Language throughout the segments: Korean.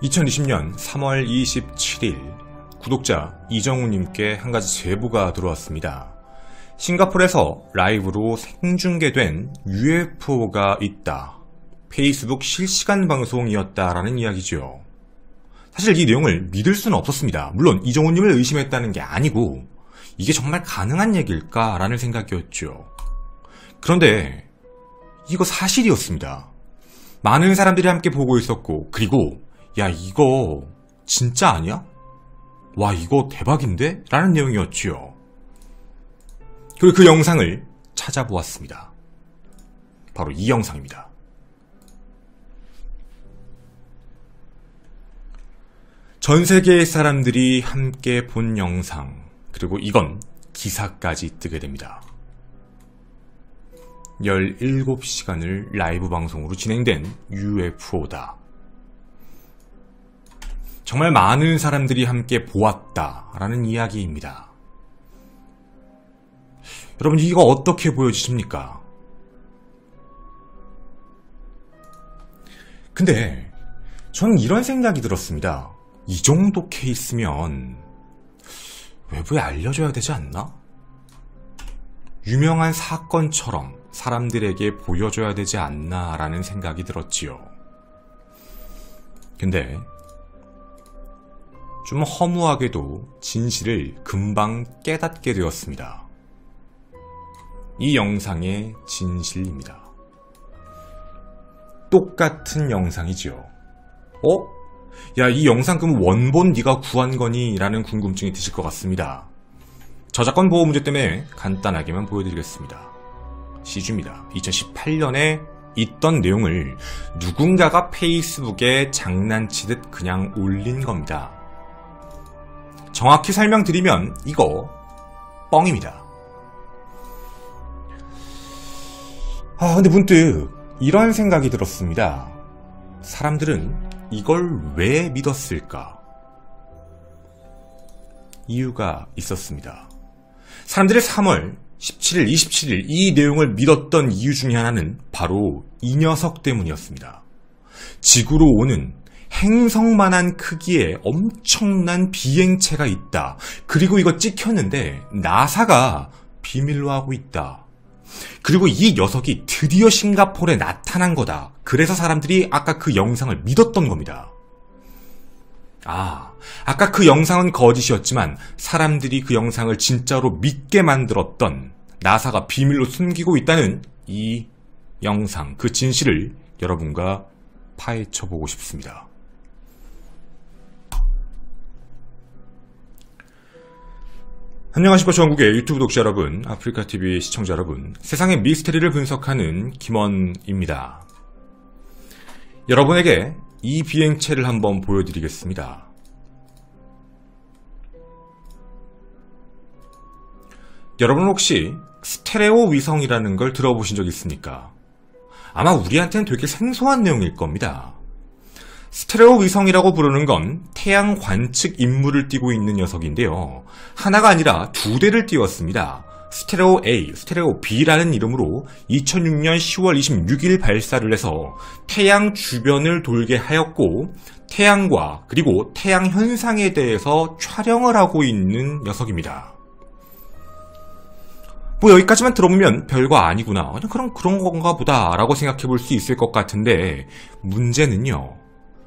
2020년 3월 27일 구독자 이정우님께 한 가지 제보가 들어왔습니다. 싱가포르에서 라이브로 생중계된 UFO가 있다. 페이스북 실시간 방송이었다라는 이야기죠. 사실 이 내용을 믿을 수는 없었습니다. 물론 이정우님을 의심했다는 게 아니고 이게 정말 가능한 얘기일까 라는 생각이었죠. 그런데 이거 사실이었습니다. 많은 사람들이 함께 보고 있었고, 그리고 야, 이거 진짜 아니야? 와, 이거 대박인데? 라는 내용이었지요. 그리고 그 영상을 찾아보았습니다. 바로 이 영상입니다. 전 세계의 사람들이 함께 본 영상, 그리고 이건 기사까지 뜨게 됩니다. 17시간을 라이브 방송으로 진행된 UFO다. 정말 많은 사람들이 함께 보았다라는 이야기입니다. 여러분, 이거 어떻게 보여지십니까? 근데 저는 이런 생각이 들었습니다. 이 정도 케이스면 외부에 알려줘야 되지 않나? 유명한 사건처럼 사람들에게 보여줘야 되지 않나 라는 생각이 들었지요. 근데 좀 허무하게도 진실을 금방 깨닫게 되었습니다. 이 영상의 진실입니다. 똑같은 영상이지요. 야, 이 영상 그럼 원본 네가 구한 거니? 라는 궁금증이 드실 것 같습니다. 저작권 보호 문제 때문에 간단하게만 보여드리겠습니다. CG입니다. 2018년에 있던 내용을 누군가가 페이스북에 장난치듯 그냥 올린 겁니다. 정확히 설명드리면 이거 뻥입니다. 근데 문득 이런 생각이 들었습니다. 사람들은 이걸 왜 믿었을까? 이유가 있었습니다. 사람들이 3월 17일, 27일 이 내용을 믿었던 이유 중에 하나는 바로 이 녀석 때문이었습니다. 지구로 오는 행성만한 크기의 엄청난 비행체가 있다. 그리고 이거 찍혔는데 나사가 비밀로 하고 있다. 그리고 이 녀석이 드디어 싱가포르에 나타난 거다. 그래서 사람들이 아까 그 영상을 믿었던 겁니다. 아까 그 영상은 거짓이었지만 사람들이 그 영상을 진짜로 믿게 만들었던, 나사가 비밀로 숨기고 있다는 이 영상, 그 진실을 여러분과 파헤쳐보고 싶습니다. 안녕하십니까, 전국의 유튜브 독자 여러분, 아프리카TV 시청자 여러분, 세상의 미스테리를 분석하는 김원입니다. 여러분에게 이 비행체를 한번 보여드리겠습니다. 여러분 혹시 스테레오 위성이라는 걸 들어보신 적 있습니까? 아마 우리한테는 되게 생소한 내용일 겁니다. 스테레오 위성이라고 부르는 건 태양 관측 임무를 띠고 있는 녀석인데요. 하나가 아니라 두 대를 띄웠습니다. 스테레오 A, 스테레오 B라는 이름으로 2006년 10월 26일 발사를 해서 태양 주변을 돌게 하였고, 태양과 그리고 태양 현상에 대해서 촬영을 하고 있는 녀석입니다. 여기까지만 들어보면 별거 아니구나, 그냥 그런 건가 보다 라고 생각해 볼 수 있을 것 같은데, 문제는요,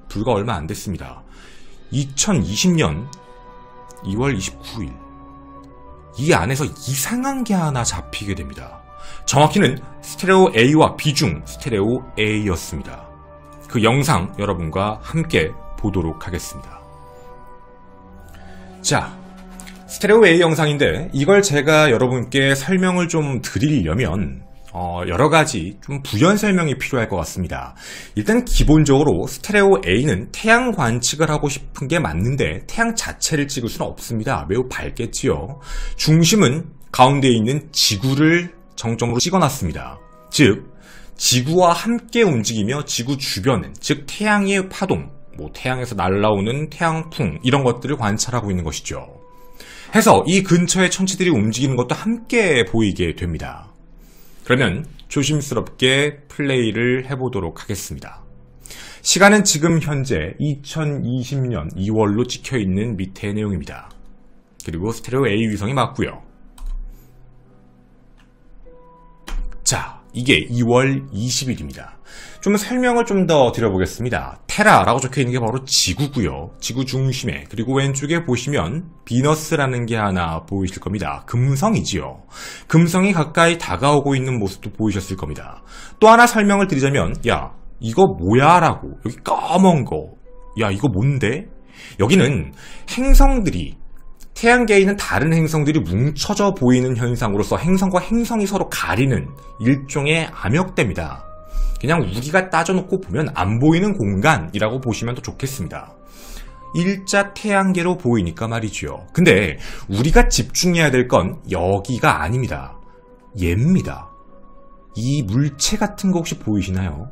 불과 얼마 안 됐습니다. 2020년 2월 29일 이 안에서 이상한 게 하나 잡히게 됩니다. 정확히는 스테레오 A와 B 중 스테레오 A였습니다. 그 영상 여러분과 함께 보도록 하겠습니다. 자, 스테레오 A 영상인데 이걸 제가 여러분께 설명을 좀 드리려면 여러가지 좀 부연 설명이 필요할 것 같습니다. 일단 기본적으로 스테레오 A는 태양 관측을 하고 싶은 게 맞는데 태양 자체를 찍을 수는 없습니다. 매우 밝겠지요. 중심은 가운데 있는 지구를 정점으로 찍어놨습니다. 즉 지구와 함께 움직이며 지구 주변은, 즉 태양의 파동, 태양에서 날아오는 태양풍 이런 것들을 관찰하고 있는 것이죠. 해서 이 근처의 천체들이 움직이는 것도 함께 보이게 됩니다. 그러면 조심스럽게 플레이를 해보도록 하겠습니다. 시간은 지금 현재 2020년 2월로 찍혀있는 밑의 내용입니다. 그리고 스테레오 A 위성이 맞고요. 자, 이게 2월 20일입니다. 좀 설명을 좀 더 드려보겠습니다. 테라라고 적혀있는 게 바로 지구고요. 지구 중심에, 그리고 왼쪽에 보시면 비너스라는 게 하나 보이실 겁니다. 금성이지요. 금성이 가까이 다가오고 있는 모습도 보이셨을 겁니다. 또 하나 설명을 드리자면, 야, 이거 뭐야? 라고, 여기 검은 거, 야, 이거 뭔데? 여기는 행성들이, 태양계에 있는 다른 행성들이 뭉쳐져 보이는 현상으로서 행성과 행성이 서로 가리는 일종의 암흑대입니다. 그냥 우리가 따져놓고 보면 안 보이는 공간이라고 보시면 더 좋겠습니다. 일자 태양계로 보이니까 말이죠. 근데 우리가 집중해야 될 건 여기가 아닙니다. 얘입니다. 이 물체 같은 거 혹시 보이시나요?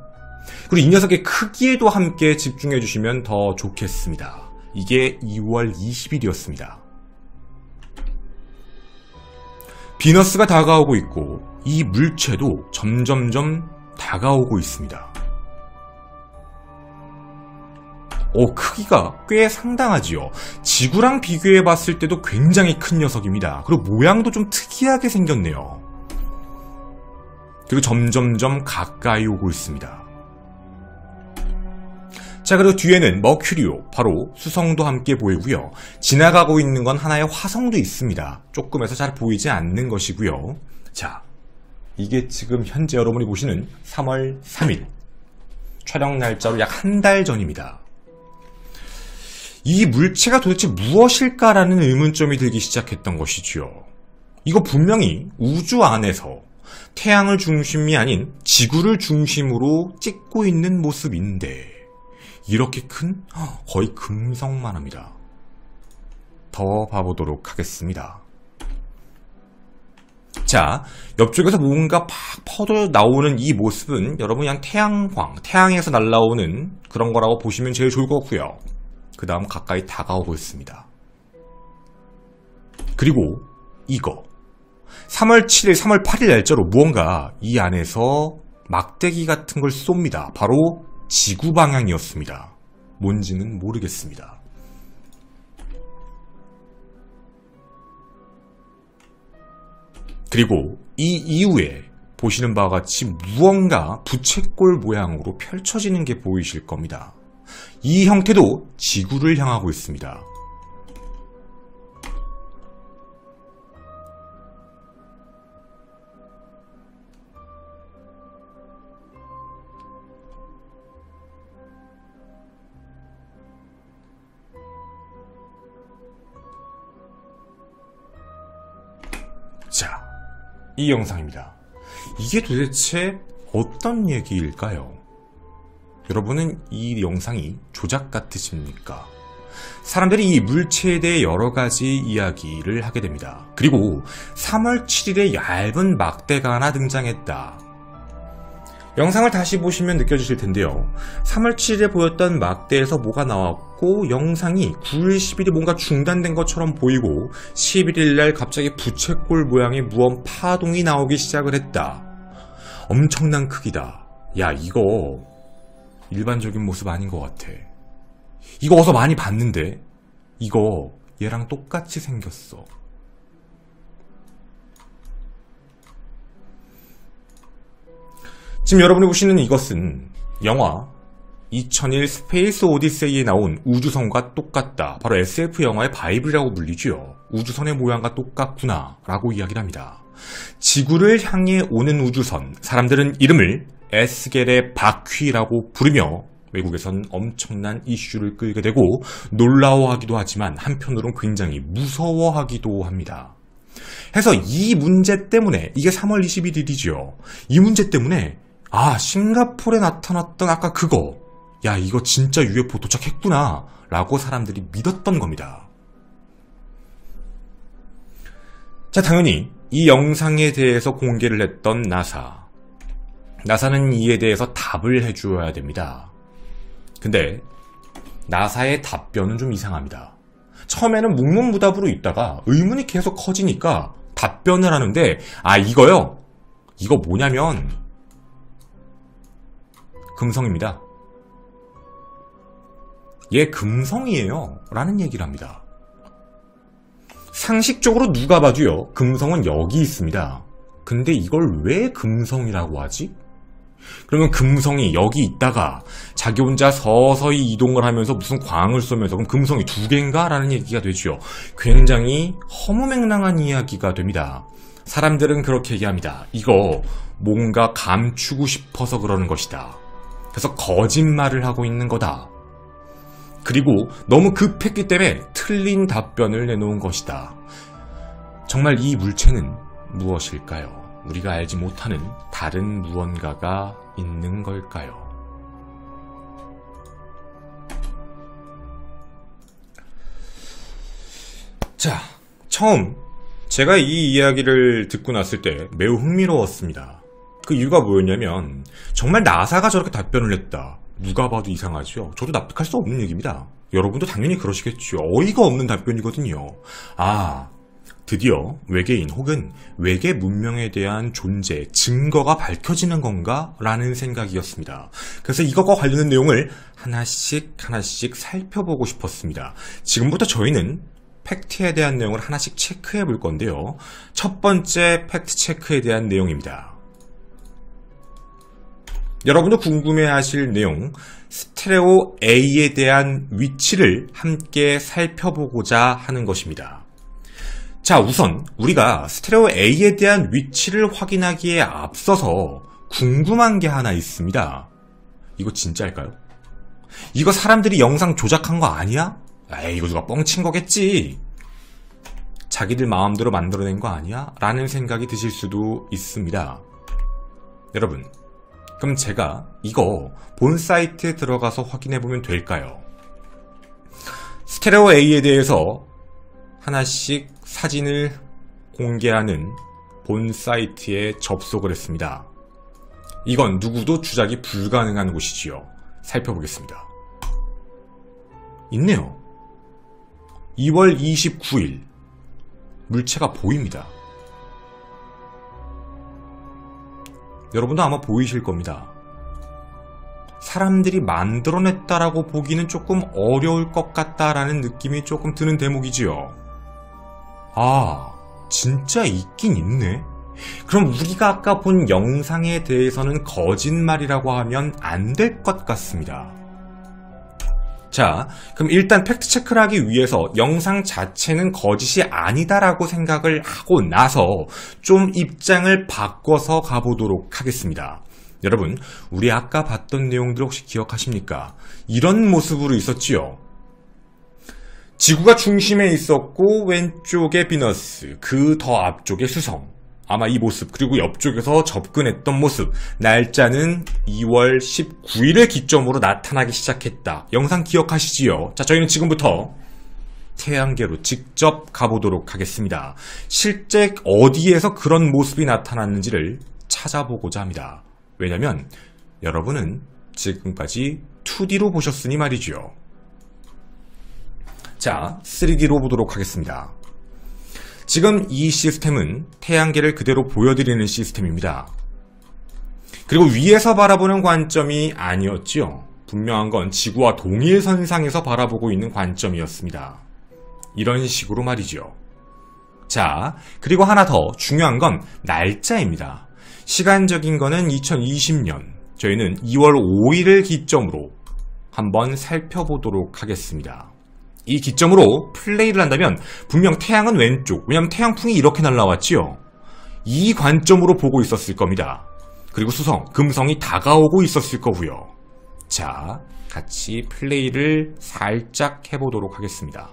그리고 이 녀석의 크기에도 함께 집중해 주시면 더 좋겠습니다. 이게 2월 20일이었습니다. 비너스가 다가오고 있고 이 물체도 점점점 다가오고 있습니다. 크기가 꽤 상당하지요. 지구랑 비교해 봤을 때도 굉장히 큰 녀석입니다. 그리고 모양도 좀 특이하게 생겼네요. 그리고 점점점 가까이 오고 있습니다. 자, 그리고 뒤에는 머큐리오, 바로 수성도 함께 보이고요. 지나가고 있는 건 하나의 화성도 있습니다. 조금해서 잘 보이지 않는 것이고요. 자, 이게 지금 현재 여러분이 보시는 3월 3일 촬영 날짜로 약 한 달 전입니다. 이 물체가 도대체 무엇일까라는 의문점이 들기 시작했던 것이지요. 이거 분명히 우주 안에서 태양을 중심이 아닌 지구를 중심으로 찍고 있는 모습인데 이렇게 큰 거의 금성만 합니다. 더 봐보도록 하겠습니다. 자, 옆쪽에서 뭔가 팍 퍼져 나오는 이 모습은 여러분 그냥 태양광, 태양에서 날아오는 그런 거라고 보시면 제일 좋을 것 같고요. 그 다음 가까이 다가오고 있습니다. 그리고 이거 3월 7일, 3월 8일 날짜로 무언가 이 안에서 막대기 같은 걸 쏩니다. 바로 지구 방향이었습니다. 뭔지는 모르겠습니다. 그리고 이 이후에 보시는 바와 같이 무언가 부채꼴 모양으로 펼쳐지는 게 보이실 겁니다. 이 형태도 지구를 향하고 있습니다. 자, 이 영상입니다. 이게 도대체 어떤 얘기일까요? 여러분은 이 영상이 조작 같으십니까? 사람들이 이 물체에 대해 여러 가지 이야기를 하게 됩니다. 그리고 3월 7일에 얇은 막대가 하나 등장했다. 영상을 다시 보시면 느껴지실 텐데요. 3월 7일에 보였던 막대에서 뭐가 나왔고 영상이 9일, 10일이 뭔가 중단된 것처럼 보이고 11일날 갑자기 부채꼴 모양의 무언 파동이 나오기 시작을 했다. 엄청난 크기다. 야, 이거 일반적인 모습 아닌 것 같아. 이거 어디서 많이 봤는데? 이거 얘랑 똑같이 생겼어. 지금 여러분이 보시는 이것은 영화 2001 스페이스 오디세이에 나온 우주선과 똑같다. 바로 SF 영화의 바이블이라고 불리죠. 우주선의 모양과 똑같구나 라고 이야기를 합니다. 지구를 향해 오는 우주선, 사람들은 이름을 에스겔의 바퀴라고 부르며 외국에선 엄청난 이슈를 끌게 되고 놀라워하기도 하지만 한편으로는 굉장히 무서워하기도 합니다. 해서 이 문제 때문에, 이게 3월 21일이죠. 이 문제 때문에 싱가포르에 나타났던 아까 그거, 야, 이거 진짜 UFO 도착했구나 라고 사람들이 믿었던 겁니다. 자, 당연히 이 영상에 대해서 공개를 했던 나사는 이에 대해서 답을 해줘야 됩니다. 근데 나사의 답변은 좀 이상합니다. 처음에는 묵묵부답으로 있다가 의문이 계속 커지니까 답변을 하는데, 이거요? 이거 뭐냐면 금성입니다. 얘 금성이에요 라는 얘기를 합니다. 상식적으로 누가 봐도요, 금성은 여기 있습니다. 근데 이걸 왜 금성이라고 하지? 그러면 금성이 여기 있다가 자기 혼자 서서히 이동을 하면서 무슨 광을 쏘면서 그럼 금성이 두 개인가? 라는 얘기가 되죠. 굉장히 허무맹랑한 이야기가 됩니다. 사람들은 그렇게 얘기합니다. 이거 뭔가 감추고 싶어서 그러는 것이다. 그래서 거짓말을 하고 있는 거다. 그리고 너무 급했기 때문에 틀린 답변을 내놓은 것이다. 정말 이 물체는 무엇일까요? 우리가 알지 못하는 다른 무언가가 있는 걸까요? 자, 처음 제가 이 이야기를 듣고 났을 때 매우 흥미로웠습니다. 그 이유가 뭐였냐면 정말 나사가 저렇게 답변을 했다. 누가 봐도 이상하죠. 저도 납득할 수 없는 얘기입니다. 여러분도 당연히 그러시겠죠. 어이가 없는 답변이거든요. 아, 드디어 외계인 혹은 외계 문명에 대한 존재, 증거가 밝혀지는 건가? 라는 생각이었습니다. 그래서 이것과 관련된 내용을 하나씩 살펴보고 싶었습니다. 지금부터 저희는 팩트에 대한 내용을 하나씩 체크해 볼 건데요. 첫 번째 팩트 체크에 대한 내용입니다. 여러분도 궁금해하실 내용, 스테레오 A에 대한 위치를 함께 살펴보고자 하는 것입니다. 자, 우선 우리가 스테레오 A에 대한 위치를 확인하기에 앞서서 궁금한 게 하나 있습니다. 이거 진짜일까요? 이거 사람들이 영상 조작한 거 아니야? 에이, 이거 누가 뻥친 거겠지? 자기들 마음대로 만들어낸 거 아니야? 라는 생각이 드실 수도 있습니다. 여러분, 그럼 제가 이거 본 사이트에 들어가서 확인해보면 될까요? 스테레오 A에 대해서 하나씩 사진을 공개하는 본 사이트에 접속을 했습니다. 이건 누구도 주작이 불가능한 곳이지요. 살펴보겠습니다. 있네요. 2월 29일 물체가 보입니다. 여러분도 아마 보이실 겁니다. 사람들이 만들어냈다라고 보기는 조금 어려울 것 같다라는 느낌이 조금 드는 대목이지요. 아, 진짜 있긴 있네. 그럼 우리가 아까 본 영상에 대해서는 거짓말이라고 하면 안 될 것 같습니다. 자, 그럼 일단 팩트체크를 하기 위해서 영상 자체는 거짓이 아니다라고 생각을 하고 나서 좀 입장을 바꿔서 가보도록 하겠습니다. 여러분, 우리 아까 봤던 내용들 혹시 기억하십니까? 이런 모습으로 있었지요. 지구가 중심에 있었고 왼쪽에 비너스, 그 더 앞쪽에 수성. 아마 이 모습, 그리고 옆쪽에서 접근했던 모습, 날짜는 2월 19일을 기점으로 나타나기 시작했다. 영상 기억하시지요? 자, 저희는 지금부터 태양계로 직접 가보도록 하겠습니다. 실제 어디에서 그런 모습이 나타났는지를 찾아보고자 합니다. 왜냐면 여러분은 지금까지 2D로 보셨으니 말이죠. 자, 3D로 보도록 하겠습니다. 지금 이 시스템은 태양계를 그대로 보여드리는 시스템입니다. 그리고 위에서 바라보는 관점이 아니었지요. 분명한 건 지구와 동일선상에서 바라보고 있는 관점이었습니다. 이런 식으로 말이죠. 자, 그리고 하나 더 중요한 건 날짜입니다. 시간적인 거는 2020년, 저희는 2월 5일을 기점으로 한번 살펴보도록 하겠습니다. 이 기점으로 플레이를 한다면 분명 태양은 왼쪽, 왜냐하면 태양풍이 이렇게 날아왔지요. 이 관점으로 보고 있었을 겁니다. 그리고 수성, 금성이 다가오고 있었을 거고요. 자, 같이 플레이를 살짝 해보도록 하겠습니다.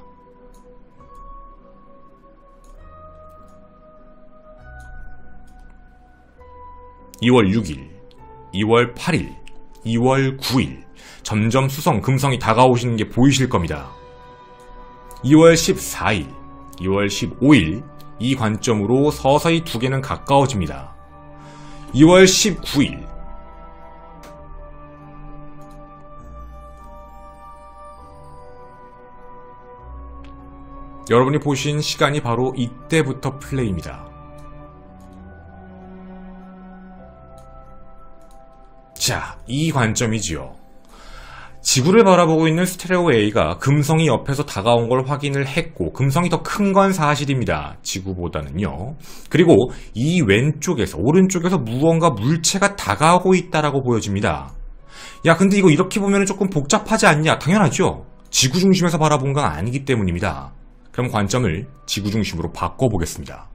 (2월 6일) (2월 8일) (2월 9일) 점점 수성, 금성이 다가오시는 게 보이실 겁니다. 2월 14일, 2월 15일 이 관점으로 서서히 두 개는 가까워집니다. 2월 19일 여러분이 보신 시간이 바로 이때부터 플레이입니다. 자, 이 관점이지요. 지구를 바라보고 있는 스테레오 A가 금성이 옆에서 다가온 걸 확인을 했고 금성이 더 큰 건 사실입니다. 지구보다는요. 그리고 이 왼쪽에서 오른쪽에서 무언가 물체가 다가오고 있다라고 보여집니다. 야 근데 이거 이렇게 보면 조금 복잡하지 않냐? 당연하죠. 지구 중심에서 바라본 건 아니기 때문입니다. 그럼 관점을 지구 중심으로 바꿔보겠습니다.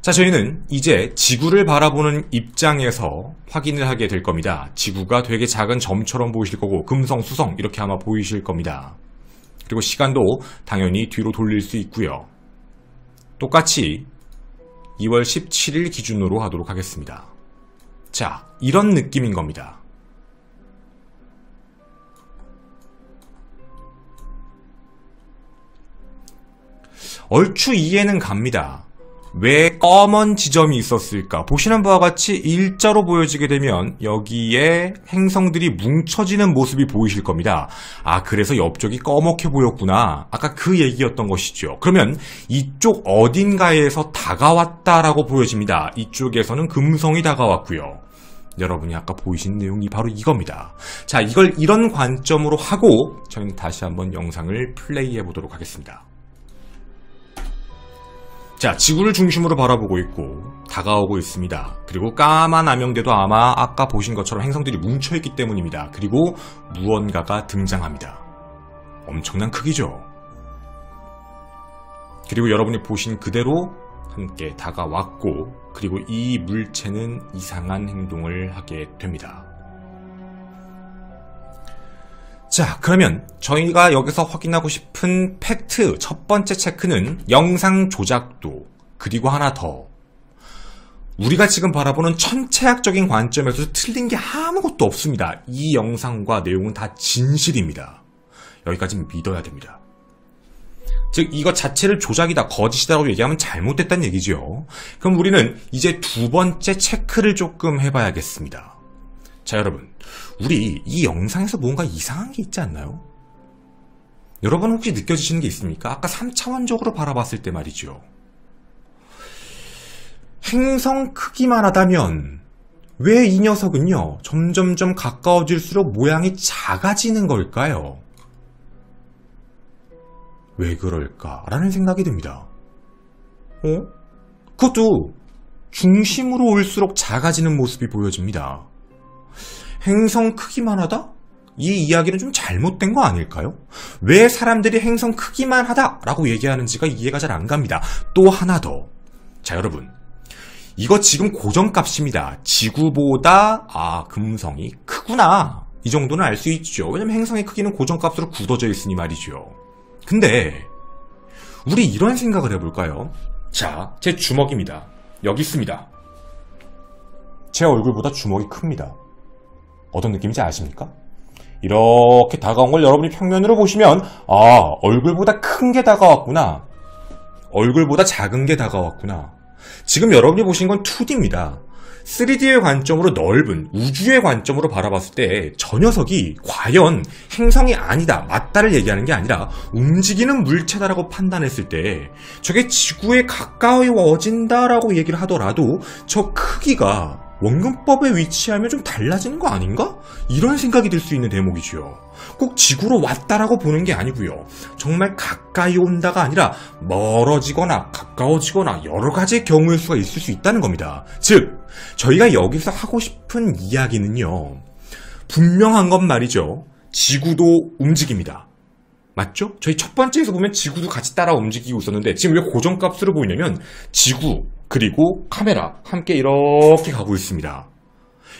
자, 저희는 이제 지구를 바라보는 입장에서 확인을 하게 될 겁니다. 지구가 되게 작은 점처럼 보이실 거고 금성, 수성 이렇게 아마 보이실 겁니다. 그리고 시간도 당연히 뒤로 돌릴 수 있고요. 똑같이 2월 17일 기준으로 하도록 하겠습니다. 자, 이런 느낌인 겁니다. 얼추 이해는 갑니다. 왜 검은 지점이 있었을까? 보시는 바와 같이 일자로 보여지게 되면 여기에 행성들이 뭉쳐지는 모습이 보이실 겁니다. 아, 그래서 옆쪽이 꺼멓게 보였구나. 아까 그 얘기였던 것이죠. 그러면 이쪽 어딘가에서 다가왔다라고 보여집니다. 이쪽에서는 금성이 다가왔고요. 여러분이 아까 보이신 내용이 바로 이겁니다. 자, 이걸 이런 관점으로 하고 저희는 다시 한번 영상을 플레이해 보도록 하겠습니다. 자, 지구를 중심으로 바라보고 있고 다가오고 있습니다. 그리고 까만 암영대도 아마 아까 보신 것처럼 행성들이 뭉쳐있기 때문입니다. 그리고 무언가가 등장합니다. 엄청난 크기죠. 그리고 여러분이 보신 그대로 함께 다가왔고 그리고 이 물체는 이상한 행동을 하게 됩니다. 자, 그러면 저희가 여기서 확인하고 싶은 팩트 첫 번째 체크는 영상 조작도, 그리고 하나 더. 우리가 지금 바라보는 천체학적인 관점에서 틀린 게 아무것도 없습니다. 이 영상과 내용은 다 진실입니다. 여기까지는 믿어야 됩니다. 즉 이거 자체를 조작이다, 거짓이다라고 얘기하면 잘못됐다는 얘기죠. 그럼 우리는 이제 두 번째 체크를 조금 해봐야겠습니다. 자, 여러분, 우리 이 영상에서 뭔가 이상한 게 있지 않나요? 여러분 혹시 느껴지시는 게 있습니까? 아까 3차원적으로 바라봤을 때 말이죠. 행성 크기만 하다면 왜 이 녀석은요 점점점 가까워질수록 모양이 작아지는 걸까요? 왜 그럴까라는 생각이 듭니다. 그것도 중심으로 올수록 작아지는 모습이 보여집니다. 행성 크기만 하다? 이 이야기는 좀 잘못된 거 아닐까요? 왜 사람들이 행성 크기만 하다라고 얘기하는지가 이해가 잘 안 갑니다. 또 하나 더. 자, 여러분. 이거 지금 고정값입니다. 지구보다 금성이 크구나. 이 정도는 알 수 있죠. 왜냐면 행성의 크기는 고정값으로 굳어져 있으니 말이죠. 근데 우리 이런 생각을 해볼까요? 자, 제 주먹입니다. 여기 있습니다. 제 얼굴보다 주먹이 큽니다. 어떤 느낌인지 아십니까? 이렇게 다가온 걸 여러분이 평면으로 보시면 얼굴보다 큰 게 다가왔구나. 얼굴보다 작은 게 다가왔구나. 지금 여러분이 보신 건 2D입니다. 3D의 관점으로 넓은 우주의 관점으로 바라봤을 때 저 녀석이 과연 행성이 아니다, 맞다를 얘기하는 게 아니라 움직이는 물체다라고 판단했을 때 저게 지구에 가까워진다라고 얘기를 하더라도 저 크기가 원근법에 위치하면 좀 달라지는 거 아닌가? 이런 생각이 들 수 있는 대목이죠. 꼭 지구로 왔다라고 보는 게 아니고요. 정말 가까이 온다가 아니라 멀어지거나 가까워지거나 여러 가지의 경우일 수가 있을 수 있다는 겁니다. 즉, 저희가 여기서 하고 싶은 이야기는요. 분명한 건 말이죠. 지구도 움직입니다. 맞죠? 저희 첫 번째에서 보면 지구도 같이 따라 움직이고 있었는데 지금 왜 고정값으로 보이냐면 지구 그리고 카메라 함께 이렇게 가고 있습니다.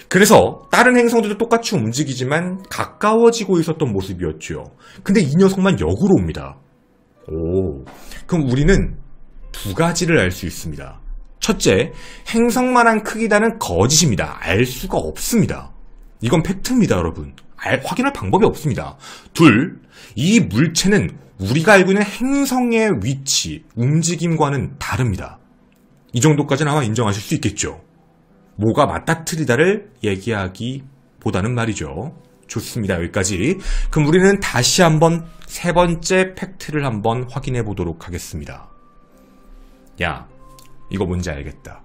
그래서 다른 행성들도 똑같이 움직이지만 가까워지고 있었던 모습이었죠. 근데 이 녀석만 역으로 옵니다. 그럼 우리는 두 가지를 알 수 있습니다. 첫째, 행성만한 크기다는 거짓입니다. 알 수가 없습니다. 이건 팩트입니다, 여러분. 확인할 방법이 없습니다. 둘, 이 물체는 우리가 알고 있는 행성의 위치, 움직임과는 다릅니다. 이 정도까지는 아마 인정하실 수 있겠죠. 뭐가 맞다트리다를 얘기하기보다는 말이죠. 좋습니다. 여기까지. 그럼 우리는 다시 한번 세 번째 팩트를 한번 확인해 보도록 하겠습니다. 야, 이거 뭔지 알겠다.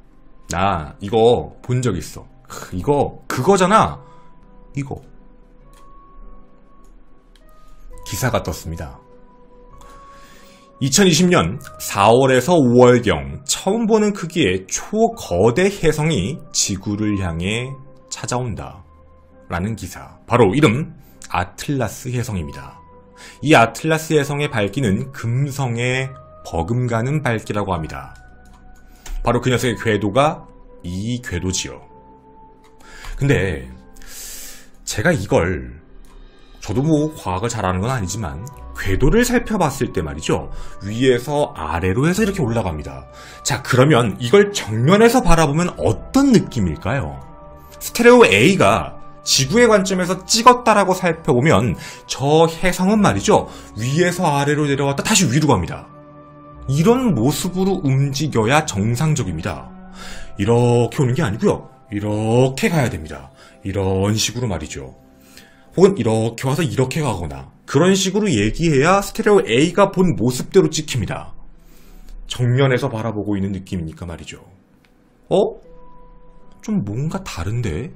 나 이거 본 적 있어. 이거 그거잖아. 이거. 기사가 떴습니다. 2020년 4월에서 5월경 처음 보는 크기의 초거대 혜성이 지구를 향해 찾아온다 라는 기사. 바로 이름 아틀라스 혜성입니다. 이 아틀라스 혜성의 밝기는 금성의 버금가는 밝기라고 합니다. 바로 그 녀석의 궤도가 이 궤도지요. 근데 제가 이걸, 저도 뭐 과학을 잘하는 건 아니지만 궤도를 살펴봤을 때 말이죠, 위에서 아래로 해서 이렇게 올라갑니다. 자, 그러면 이걸 정면에서 바라보면 어떤 느낌일까요? 스테레오 A가 지구의 관점에서 찍었다라고 살펴보면 저 혜성은 말이죠, 위에서 아래로 내려왔다 다시 위로 갑니다. 이런 모습으로 움직여야 정상적입니다. 이렇게 오는 게 아니고요, 이렇게 가야 됩니다. 이런 식으로 말이죠. 혹은 이렇게 와서 이렇게 가거나 그런 식으로 얘기해야 스테레오 A가 본 모습대로 찍힙니다. 정면에서 바라보고 있는 느낌이니까 말이죠. 좀 뭔가 다른데?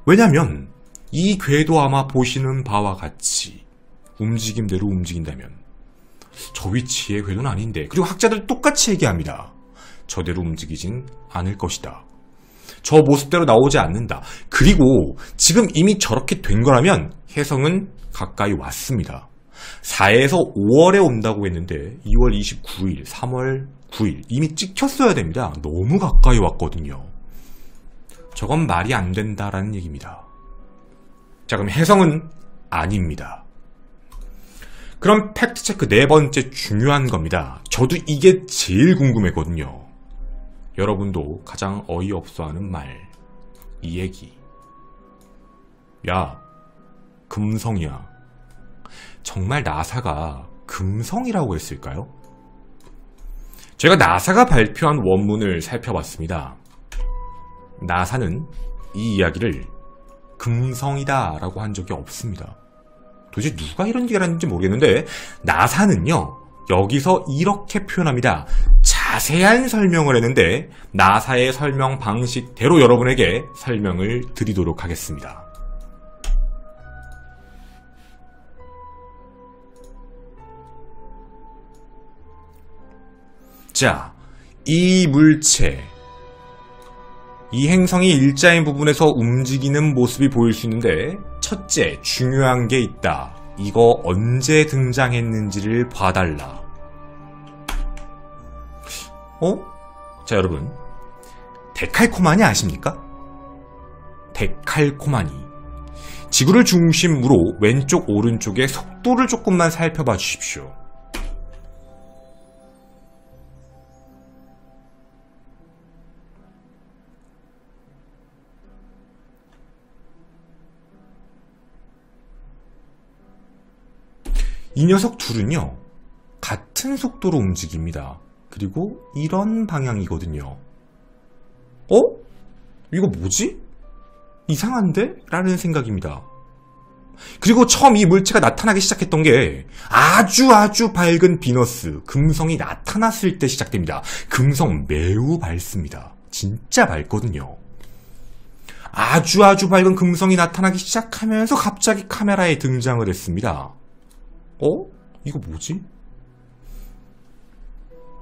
왜냐면 이 궤도 아마 보시는 바와 같이 움직임대로 움직인다면 저 위치의 궤도는 아닌데, 그리고 학자들 똑같이 얘기합니다. 저대로 움직이진 않을 것이다. 저 모습대로 나오지 않는다. 그리고 지금 이미 저렇게 된 거라면 혜성은 가까이 왔습니다. 4에서 5월에 온다고 했는데 2월 29일, 3월 9일 이미 찍혔어야 됩니다. 너무 가까이 왔거든요. 저건 말이 안 된다라는 얘기입니다. 자, 그럼 혜성은 아닙니다. 그럼 팩트체크 네 번째 중요한 겁니다. 저도 이게 제일 궁금했거든요. 여러분도 가장 어이없어하는 말, 이 얘기. 야, 금성이야. 정말 나사가 금성이라고 했을까요? 제가 나사가 발표한 원문을 살펴봤습니다. 나사는 이 이야기를 금성이다 라고 한 적이 없습니다. 도대체 누가 이런 얘기를 하는지 모르겠는데, 나사는요, 여기서 이렇게 표현합니다. 자세한 설명을 했는데 나사의 설명 방식대로 여러분에게 설명을 드리도록 하겠습니다. 자, 이 물체, 이 행성이 일자인 부분에서 움직이는 모습이 보일 수 있는데, 첫째, 중요한 게 있다. 이거 언제 등장했는지를 봐달라. 자, 여러분, 데칼코마니 아십니까? 데칼코마니. 지구를 중심으로 왼쪽 오른쪽의 속도를 조금만 살펴봐 주십시오. 이 녀석 둘은요, 같은 속도로 움직입니다. 그리고 이런 방향이거든요. 이거 뭐지? 이상한데? 라는 생각입니다. 그리고 처음 이 물체가 나타나기 시작했던 게 아주 밝은 비너스, 금성이 나타났을 때 시작됩니다. 금성 매우 밝습니다. 진짜 밝거든요. 아주 밝은 금성이 나타나기 시작하면서 갑자기 카메라에 등장을 했습니다. 이거 뭐지?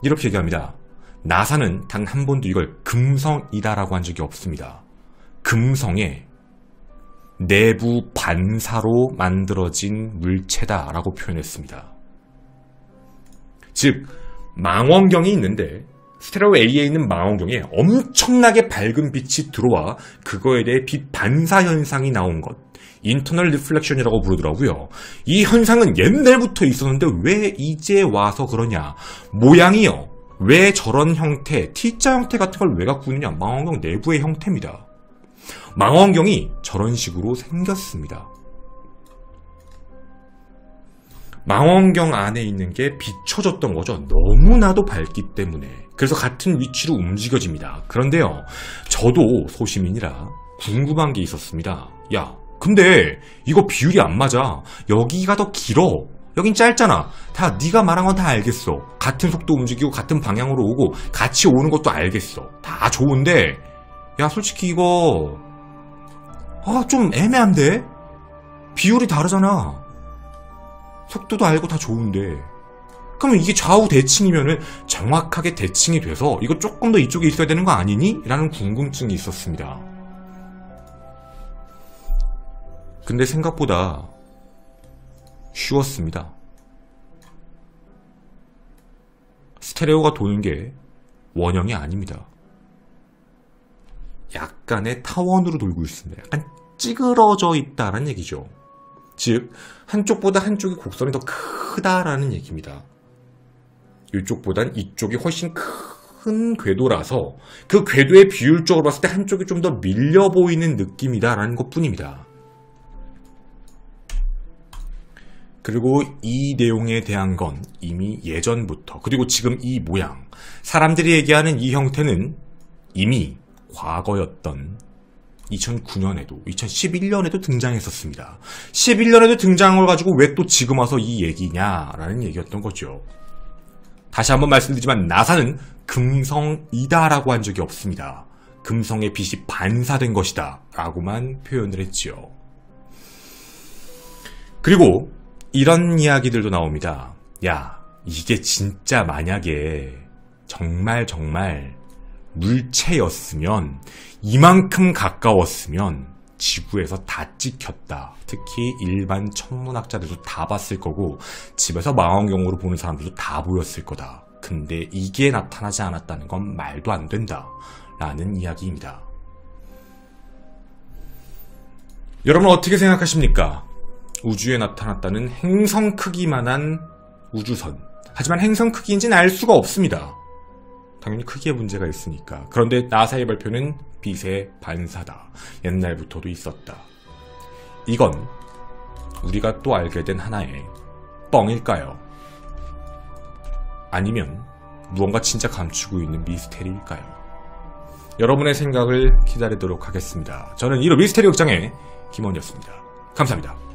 이렇게 얘기합니다. 나사는 단 한 번도 이걸 금성이다라고 한 적이 없습니다. 금성의 내부 반사로 만들어진 물체다라고 표현했습니다. 즉, 망원경이 있는데 스테레오 A에 있는 망원경에 엄청나게 밝은 빛이 들어와 그거에 대해 빛 반사 현상이 나온 것, 인터널 리플렉션이라고 부르더라고요. 이 현상은 옛날부터 있었는데 왜 이제 와서 그러냐. 모양이요, 왜 저런 형태, T자 형태 같은 걸 왜 갖고 있느냐. 망원경 내부의 형태입니다. 망원경이 저런 식으로 생겼습니다. 망원경 안에 있는 게 비춰졌던 거죠. 너무나도 밝기 때문에. 그래서 같은 위치로 움직여집니다. 그런데요, 저도 소시민이라 궁금한 게 있었습니다. 야, 근데 이거 비율이 안 맞아. 여기가 더 길어. 여긴 짧잖아. 다 네가 말한 건 다 알겠어. 같은 속도 움직이고 같은 방향으로 오고 같이 오는 것도 알겠어. 다 좋은데 야 솔직히 이거 좀 애매한데? 비율이 다르잖아. 속도도 알고 다 좋은데. 그러면 이게 좌우 대칭이면은 정확하게 대칭이 돼서 이거 조금 더 이쪽에 있어야 되는 거 아니니? 라는 궁금증이 있었습니다. 근데 생각보다 쉬웠습니다. 스테레오가 도는 게 원형이 아닙니다. 약간의 타원으로 돌고 있습니다. 약간 찌그러져 있다라는 얘기죠. 즉 한쪽보다 한쪽의 곡선이 더 크다라는 얘기입니다. 이쪽보단 이쪽이 훨씬 큰 궤도라서 그 궤도의 비율적으로 봤을 때 한쪽이 좀 더 밀려 보이는 느낌이다라는 것뿐입니다. 그리고 이 내용에 대한 건 이미 예전부터, 그리고 지금 이 모양, 사람들이 얘기하는 이 형태는 이미 과거였던 2009년에도 2011년에도 등장했었습니다. 11년에도 등장한 걸 가지고 왜 또 지금 와서 이 얘기냐라는 얘기였던 거죠. 다시 한번 말씀드리지만 나사는 금성이다라고 한 적이 없습니다. 금성의 빛이 반사된 것이다 라고만 표현을 했지요. 그리고 이런 이야기들도 나옵니다. 야, 이게 진짜 만약에 정말 물체였으면, 이만큼 가까웠으면 지구에서 다 찍혔다. 특히 일반 천문학자들도 다 봤을 거고 집에서 망원경으로 보는 사람들도 다 보였을 거다. 근데 이게 나타나지 않았다는 건 말도 안 된다 라는 이야기입니다. 여러분 어떻게 생각하십니까? 우주에 나타났다는 행성 크기만한 우주선. 하지만 행성 크기인지는 알 수가 없습니다. 당연히 크기에 문제가 있으니까. 그런데 나사의 발표는 빛의 반사다. 옛날부터도 있었다. 이건 우리가 또 알게 된 하나의 뻥일까요? 아니면 무언가 진짜 감추고 있는 미스테리일까요? 여러분의 생각을 기다리도록 하겠습니다. 저는 1호 미스테리 극장의 김원이었습니다. 감사합니다.